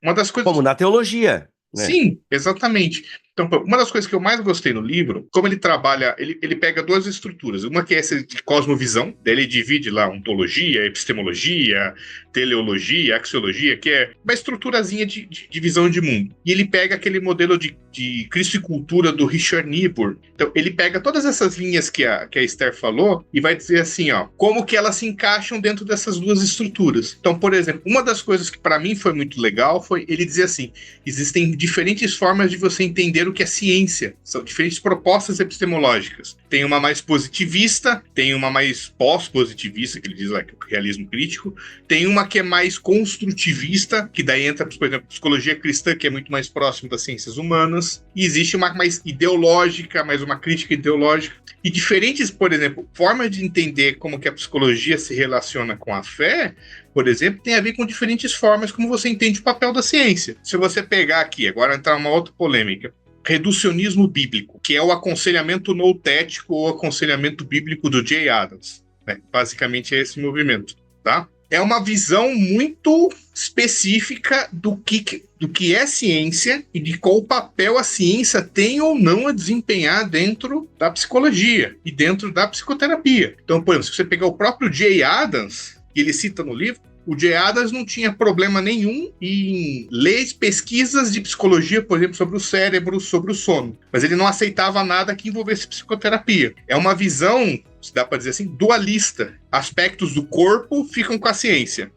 Uma das coisas... Como na teologia, né? Sim, exatamente. Então, uma das coisas que eu mais gostei no livro, como ele trabalha, ele pega duas estruturas. Uma que é essa de cosmovisão, daí ele divide lá ontologia, epistemologia, teleologia, axiologia, que é uma estruturazinha de visão de mundo. E ele pega aquele modelo de Cristo e cultura do Richard Niebuhr. Então, ele pega todas essas linhas que a Esther falou e vai dizer assim, ó, como que elas se encaixam dentro dessas duas estruturas. Então, por exemplo, uma das coisas que para mim foi muito legal foi ele dizer assim, existem diferentes formas de você entender o que é ciência. São diferentes propostas epistemológicas. Tem uma mais positivista, tem uma mais pós-positivista, que ele diz lá que é o realismo crítico, tem uma que é mais construtivista, que daí entra, por exemplo, a psicologia cristã, que é muito mais próximo das ciências humanas, e existe uma mais ideológica, mais uma crítica ideológica, e diferentes, por exemplo, formas de entender como que a psicologia se relaciona com a fé, por exemplo, tem a ver com diferentes formas como você entende o papel da ciência. Se você pegar aqui, agora entrar uma outra polêmica, reducionismo bíblico, que é o aconselhamento noutético ou aconselhamento bíblico do Jay Adams, né? Basicamente é esse movimento, tá? É uma visão muito específica do que é ciência e de qual papel a ciência tem ou não a desempenhar dentro da psicologia e dentro da psicoterapia. Então, por exemplo, se você pegar o próprio Jay Adams, que ele cita no livro, o Jay Adams não tinha problema nenhum em ler pesquisas de psicologia, por exemplo, sobre o cérebro, sobre o sono. Mas ele não aceitava nada que envolvesse psicoterapia. É uma visão, se dá para dizer assim, dualista. Aspectos do corpo ficam com a ciência.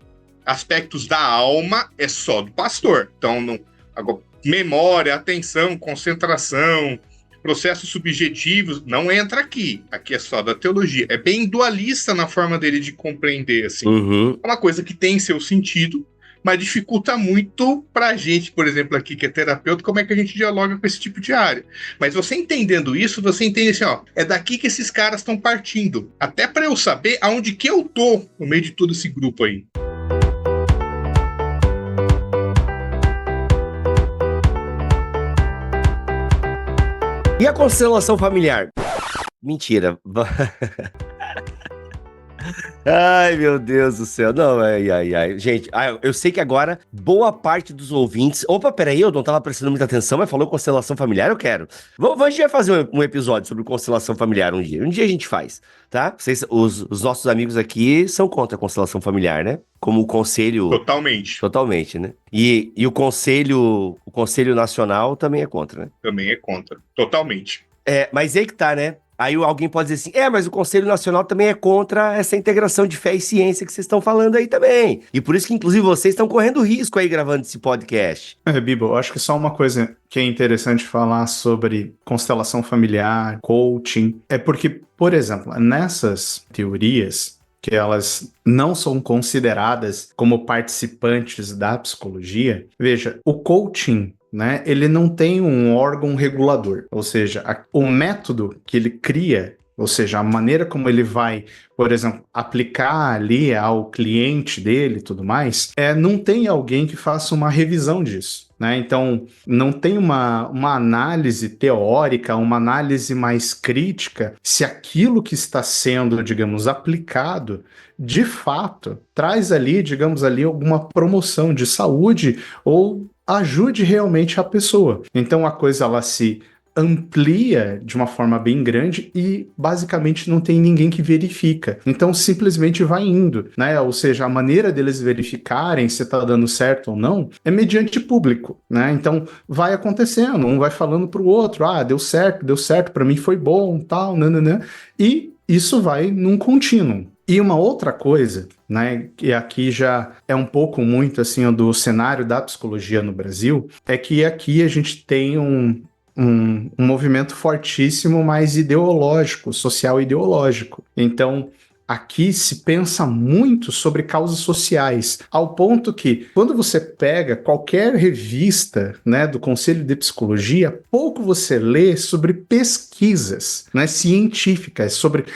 Aspectos da alma é só do pastor. Então, agora, memória, atenção, concentração, processos subjetivos, não entra aqui. Aqui é só da teologia. É bem dualista na forma dele de compreender, assim. Uhum. É uma coisa que tem seu sentido, mas dificulta muito pra gente, por exemplo, aqui que é terapeuta, como é que a gente dialoga com esse tipo de área. Mas você entendendo isso, você entende assim, ó, é daqui que esses caras estão partindo. Até pra eu saber aonde que eu tô no meio de todo esse grupo aí. E a constelação familiar? Mentira. Ai, meu Deus do céu. Não, ai. Gente, eu sei que agora boa parte dos ouvintes... Opa, peraí, eu não tava prestando muita atenção, mas falou constelação familiar, eu quero. A gente vai fazer um episódio sobre constelação familiar um dia. Um dia a gente faz, tá? Os nossos amigos aqui são contra a constelação familiar, né? Como o conselho... Totalmente, né? E o conselho nacional também é contra, né? Também é contra. Totalmente. Mas aí que tá, né? Aí alguém pode dizer assim, mas o Conselho Nacional também é contra essa integração de fé e ciência que vocês estão falando aí também. E por isso que, inclusive, vocês estão correndo risco aí gravando esse podcast. Bibo, eu acho que só uma coisa que é interessante falar sobre constelação familiar, coaching, é porque, por exemplo, nessas teorias, que elas não são consideradas como participantes da psicologia, veja, o coaching, né, ele não tem um órgão regulador, ou seja, o método que ele cria, ou seja, a maneira como ele vai, por exemplo, aplicar ali ao cliente dele e tudo mais, não tem alguém que faça uma revisão disso, né? Então, não tem uma análise teórica, uma análise mais crítica, se aquilo que está sendo, digamos, aplicado, de fato, traz ali, digamos ali, alguma promoção de saúde ou ajude realmente a pessoa. Então a coisa ela se amplia de uma forma bem grande e basicamente não tem ninguém que verifica. Então simplesmente vai indo, né? Ou seja, a maneira deles verificarem se está dando certo ou não é mediante público, né? Então vai acontecendo, um vai falando para o outro, deu certo, para mim foi bom, tal, nananã, e isso vai num contínuo. E uma outra coisa, né, que aqui já é um pouco muito assim do cenário da psicologia no Brasil, é que aqui a gente tem um movimento fortíssimo mais ideológico, social ideológico. Então, aqui se pensa muito sobre causas sociais, ao ponto que, quando você pega qualquer revista, né, do Conselho de Psicologia, pouco você lê sobre pesquisas, né, científicas, sobre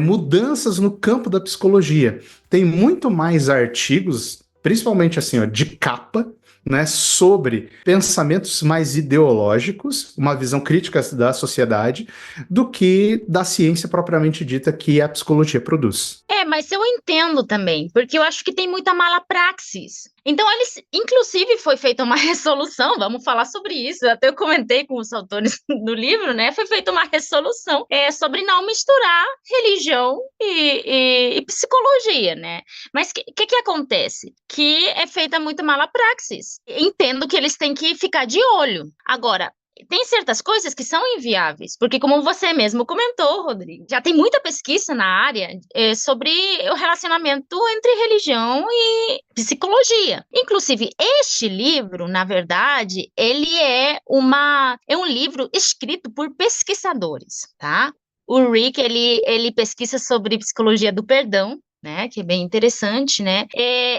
mudanças no campo da psicologia. Tem muito mais artigos, principalmente assim, ó, de capa, né, sobre pensamentos mais ideológicos, uma visão crítica da sociedade, do que da ciência propriamente dita que a psicologia produz. Mas eu entendo também, porque eu acho que tem muita mala praxis. Então, inclusive, foi feita uma resolução, vamos falar sobre isso, até eu comentei com os autores do livro, né? Foi feita uma resolução sobre não misturar religião e psicologia, né? Mas o que acontece? Que é feita muito mala praxis. Entendo que eles têm que ficar de olho. Agora, tem certas coisas que são inviáveis, porque como você mesmo comentou, Rodrigo, já tem muita pesquisa na área sobre o relacionamento entre religião e psicologia. Inclusive, este livro, na verdade, ele é um livro escrito por pesquisadores, tá? O Rick, ele pesquisa sobre psicologia do perdão, né, que é bem interessante, né?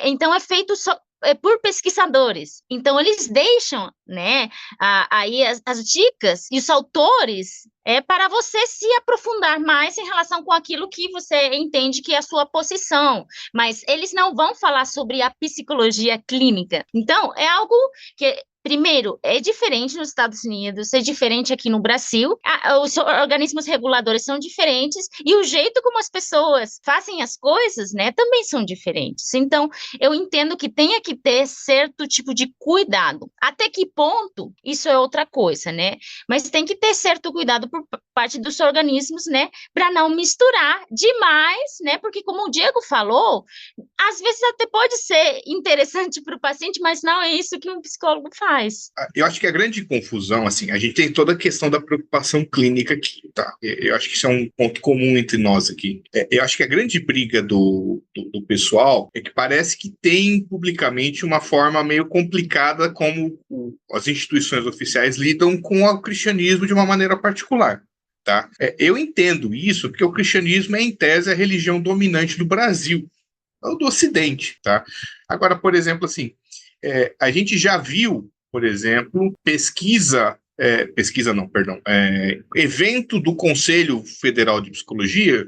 Então, é feito por pesquisadores. Então, eles deixam, né, aí as dicas e os autores para você se aprofundar mais em relação com aquilo que você entende que é a sua posição. Mas eles não vão falar sobre a psicologia clínica. Então, é algo que... Primeiro, é diferente nos Estados Unidos, é diferente aqui no Brasil, os organismos reguladores são diferentes e o jeito como as pessoas fazem as coisas, né, também são diferentes. Então, eu entendo que tenha que ter certo tipo de cuidado. Até que ponto, isso é outra coisa, né? Mas tem que ter certo cuidado por parte dos organismos, né, para não misturar demais, né? Porque como o Diego falou, às vezes até pode ser interessante para o paciente, mas não é isso que um psicólogo faz. Eu acho que a grande confusão, assim, a gente tem toda a questão da preocupação clínica aqui, tá? Eu acho que isso é um ponto comum entre nós aqui. Eu acho que a grande briga do pessoal é que parece que tem publicamente uma forma meio complicada como as instituições oficiais lidam com o cristianismo de uma maneira particular. Tá? Eu entendo isso porque o cristianismo é, em tese, a religião dominante do Brasil, ou do Ocidente. Tá? Agora, por exemplo, assim, a gente já viu, por exemplo, evento do Conselho Federal de Psicologia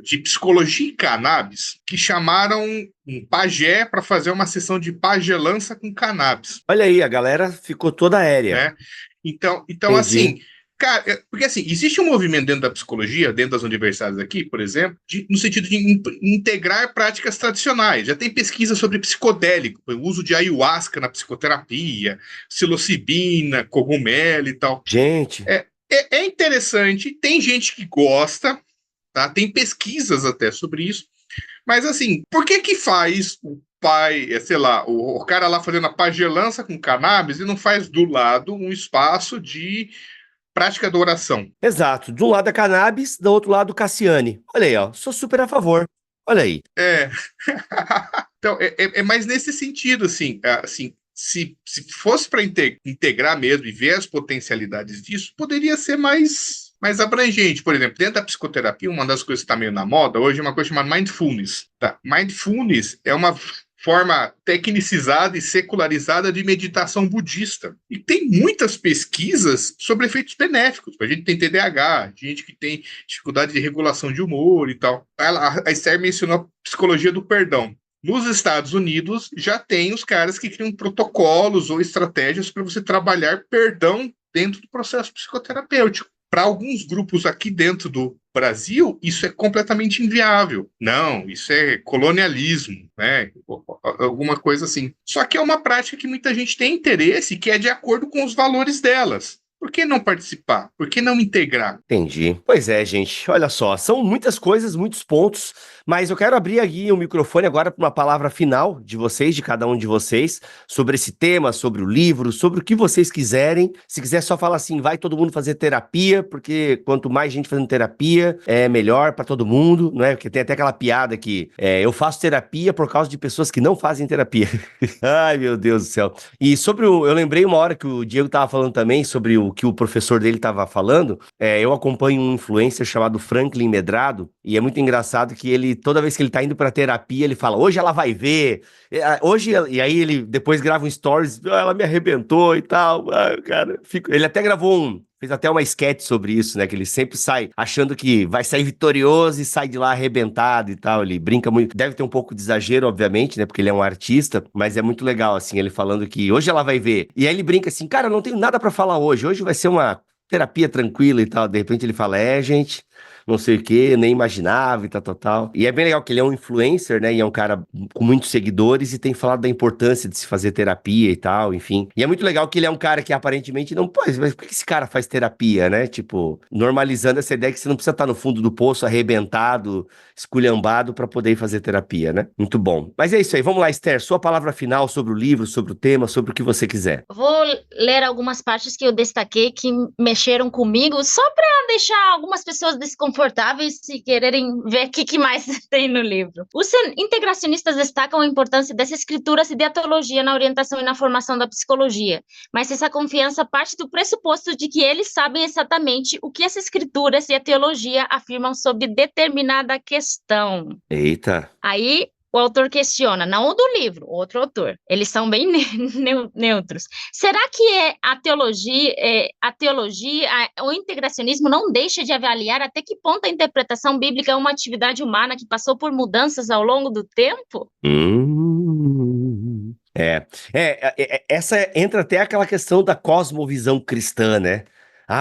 e Cannabis, que chamaram um pajé para fazer uma sessão de pagelança com cannabis. Olha aí, a galera ficou toda aérea. Né? Então assim... Cara, porque assim, existe um movimento dentro da psicologia, dentro das universidades aqui, por exemplo, no sentido de integrar práticas tradicionais. Já tem pesquisa sobre psicodélico, o uso de ayahuasca na psicoterapia, psilocibina, cogumelo e tal. Gente. É interessante, tem gente que gosta, tá? Tem pesquisas até sobre isso, mas assim, por que faz o pai, sei lá, o cara lá fazendo a pagelança com cannabis e não faz do lado um espaço de prática da oração? Exato. De um lado a cannabis, do outro lado Cassiane. Olha aí, ó. Sou super a favor. Olha aí. Então, é mais nesse sentido, assim, se fosse para integrar mesmo e ver as potencialidades disso, poderia ser mais abrangente. Por exemplo, dentro da psicoterapia, uma das coisas que está meio na moda hoje é uma coisa chamada mindfulness. Tá? Mindfulness é uma forma tecnicizada e secularizada de meditação budista. E tem muitas pesquisas sobre efeitos benéficos. A gente tem TDAH, gente que tem dificuldade de regulação de humor e tal. A Esther mencionou a psicologia do perdão. Nos Estados Unidos, já tem os caras que criam protocolos ou estratégias para você trabalhar perdão dentro do processo psicoterapêutico. Para alguns grupos aqui dentro do Brasil, isso é completamente inviável. Não, isso é colonialismo, né? Alguma coisa assim. Só que é uma prática que muita gente tem interesse e que é de acordo com os valores delas. Por que não participar? Por que não integrar? Entendi. Pois é, gente. Olha só, são muitas coisas, muitos pontos, mas eu quero abrir aqui o microfone agora para uma palavra final de vocês, de cada um de vocês, sobre esse tema, sobre o livro, sobre o que vocês quiserem. Se quiser só falar assim, vai todo mundo fazer terapia, porque quanto mais gente fazendo terapia, é melhor para todo mundo, não é? Porque tem até aquela piada que eu faço terapia por causa de pessoas que não fazem terapia. Ai, meu Deus do céu. E sobre eu lembrei uma hora que o Diego estava falando também sobre o que o professor dele estava falando, eu acompanho um influencer chamado Franklin Medrado, e é muito engraçado que ele, toda vez que ele tá indo pra terapia, ele fala, hoje ela vai ver, hoje, e aí ele depois grava um stories, ela me arrebentou e tal, cara, ele até gravou fez até uma sketch sobre isso, né? Que ele sempre sai achando que vai sair vitorioso e sai de lá arrebentado e tal. Ele brinca muito. Deve ter um pouco de exagero, obviamente, né? Porque ele é um artista, mas é muito legal, assim, ele falando que hoje ela vai ver. E aí ele brinca assim, cara, eu não tenho nada pra falar hoje. Hoje vai ser uma terapia tranquila e tal. De repente ele fala, gente, não sei o que, nem imaginava e tal. E é bem legal que ele é um influencer, né? E é um cara com muitos seguidores e tem falado da importância de se fazer terapia e tal, enfim. E é muito legal que ele é um cara que aparentemente não... Pô, mas por que esse cara faz terapia, né? Tipo, normalizando essa ideia que você não precisa estar no fundo do poço, arrebentado, esculhambado pra poder ir fazer terapia, né? Muito bom. Mas é isso aí. Vamos lá, Esther. Sua palavra final sobre o livro, sobre o tema, sobre o que você quiser. Vou ler algumas partes que eu destaquei que mexeram comigo, só para deixar algumas pessoas desconfortáveis se quererem ver o que mais tem no livro. Os integracionistas destacam a importância dessas escrituras e da teologia na orientação e na formação da psicologia, mas essa confiança parte do pressuposto de que eles sabem exatamente o que as escrituras e a teologia afirmam sobre determinada questão. Eita! Aí o autor questiona, não o do livro, outro autor. Eles são bem neutros. Será que o integracionismo não deixa de avaliar até que ponto a interpretação bíblica é uma atividade humana que passou por mudanças ao longo do tempo? Essa entra até aquela questão da cosmovisão cristã, né?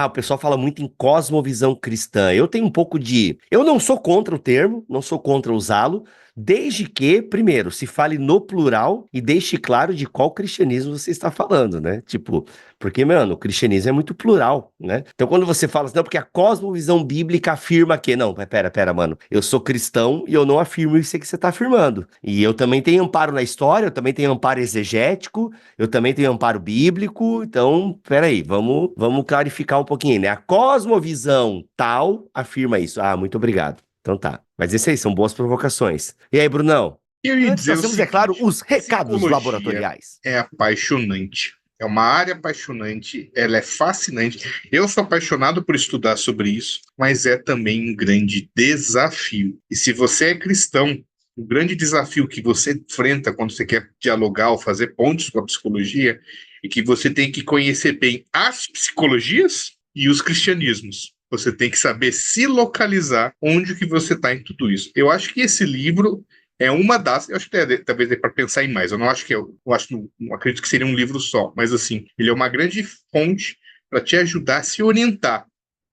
O pessoal fala muito em cosmovisão cristã. Eu tenho um pouco de... Eu não sou contra o termo, não sou contra usá-lo, desde que, primeiro, se fale no plural e deixe claro de qual cristianismo você está falando, né? Tipo, porque, mano, o cristianismo é muito plural, né? Então, quando você fala assim, não, porque a cosmovisão bíblica afirma que... Não, pera, mano. Eu sou cristão e eu não afirmo isso que você está afirmando. E eu também tenho amparo na história, eu também tenho amparo exegético, eu também tenho amparo bíblico. Então, peraí, vamos clarificar um pouquinho, né? A cosmovisão tal afirma isso. Muito obrigado. Então tá. Mas isso aí, são boas provocações. E aí, Brunão? Antes nós temos, é claro, os recados laboratoriais. É apaixonante. É uma área apaixonante, ela é fascinante. Eu sou apaixonado por estudar sobre isso, mas é também um grande desafio. E se você é cristão, o grande desafio que você enfrenta quando você quer dialogar ou fazer pontes com a psicologia é que você tem que conhecer bem as psicologias e os cristianismos. Você tem que saber se localizar onde que você está em tudo isso. Eu acho que esse livro é uma das... Eu acho que talvez dê para pensar em mais. Eu não acho que... não acredito que seria um livro só. Mas, assim, ele é uma grande fonte para te ajudar a se orientar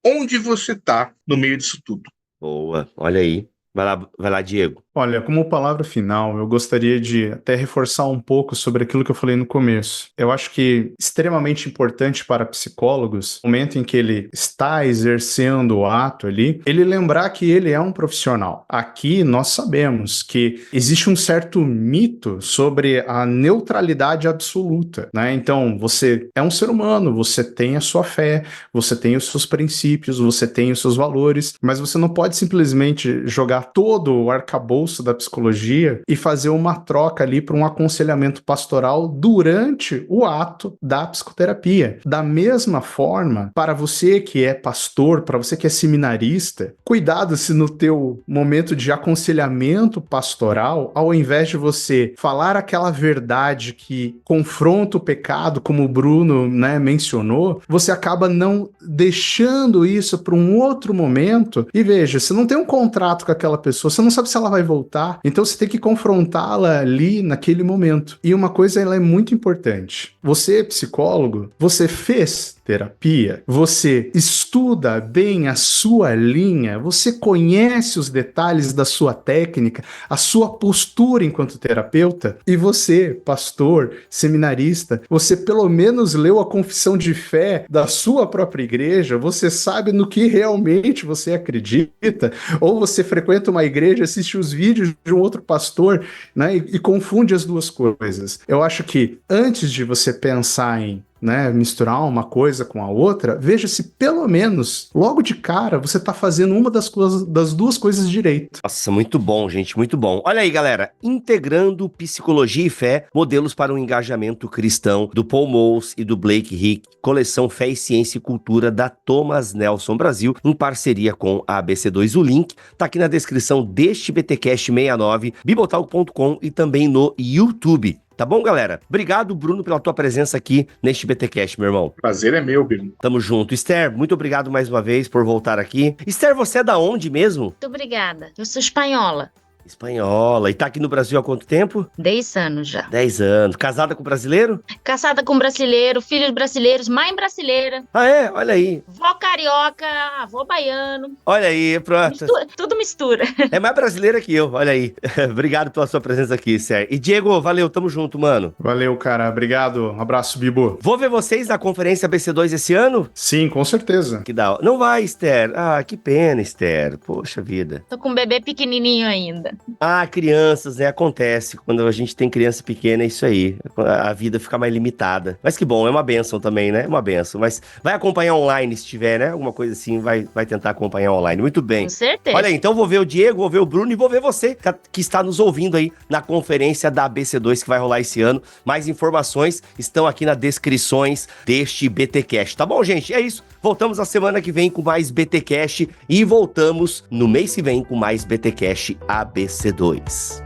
onde você está no meio disso tudo. Boa. Olha aí. Vai lá, Diego. Olha, como palavra final, eu gostaria de até reforçar um pouco sobre aquilo que eu falei no começo. Eu acho que extremamente importante para psicólogos, no momento em que ele está exercendo o ato ali, ele lembrar que ele é um profissional. Aqui nós sabemos que existe um certo mito sobre a neutralidade absoluta, né? Então, você é um ser humano, você tem a sua fé, você tem os seus princípios, você tem os seus valores, mas você não pode simplesmente jogar todo o arcabouço da psicologia e fazer uma troca ali para um aconselhamento pastoral durante o ato da psicoterapia. Da mesma forma, para você que é pastor, para você que é seminarista, cuidado se no teu momento de aconselhamento pastoral, ao invés de você falar aquela verdade que confronta o pecado, como o Bruno, né, mencionou, você acaba não deixando isso para um outro momento. E veja, você não tem um contrato com aquela pessoa, você não sabe se ela vai voltar, então você tem que confrontá-la ali naquele momento. E uma coisa, ela é muito importante. Você, psicólogo, você fez terapia, você estuda bem a sua linha, você conhece os detalhes da sua técnica, a sua postura enquanto terapeuta, e você, pastor, seminarista, você pelo menos leu a confissão de fé da sua própria igreja, você sabe no que realmente você acredita, ou você frequenta uma igreja, assiste os vídeos de um outro pastor, né, e confunde as duas coisas. Eu acho que antes de você pensar em né, misturar uma coisa com a outra, veja se pelo menos, logo de cara, você tá fazendo uma das duas coisas direito. Nossa, muito bom, gente, muito bom. Olha aí, galera, Integrando Psicologia e Fé, Modelos para um Engajamento Cristão, do Paul Moles e do Blake Rick, coleção Fé e Ciência e Cultura da Thomas Nelson Brasil, em parceria com a ABC2. O link tá aqui na descrição deste BTcast 69, bibotalk.com e também no YouTube. Tá bom, galera? Obrigado, Bruno, pela tua presença aqui neste BTcast, meu irmão. Prazer é meu, Bruno. Tamo junto. Esther, muito obrigado mais uma vez por voltar aqui. Esther, você é da onde mesmo? Muito obrigada. Eu sou espanhola. Espanhola. E tá aqui no Brasil há quanto tempo? 10 anos já. 10 anos. Casada com brasileiro? Casada com brasileiro, filhos brasileiros, mãe brasileira. Ah, é? Olha aí. Vó carioca, avô baiano. Olha aí, pronto. Tudo mistura. É mais brasileira que eu, olha aí. Obrigado pela sua presença aqui, Esther. E Diego, valeu, tamo junto, mano. Valeu, cara. Obrigado. Um abraço, Bibo. Vou ver vocês na conferência BC2 esse ano? Sim, com certeza. Que da hora. Não vai, Esther. Ah, que pena, Esther. Poxa vida. Tô com um bebê pequenininho ainda. Ah, crianças, né? Acontece. Quando a gente tem criança pequena, é isso aí. A vida fica mais limitada. Mas que bom, é uma bênção também, né? É uma bênção. Mas vai acompanhar online se tiver, né? Alguma coisa assim, vai tentar acompanhar online. Muito bem. Com certeza. Olha aí, então vou ver o Diego, vou ver o Bruno e vou ver você que está nos ouvindo aí na conferência da ABC2 que vai rolar esse ano. Mais informações estão aqui nas descrições deste BTcast. Tá bom, gente? É isso. Voltamos a semana que vem com mais BTcast e voltamos no mês que vem com mais BTcast ABC2.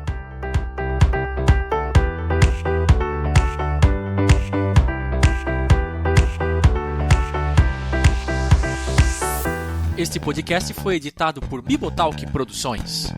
Este podcast foi editado por Bibotalk Produções.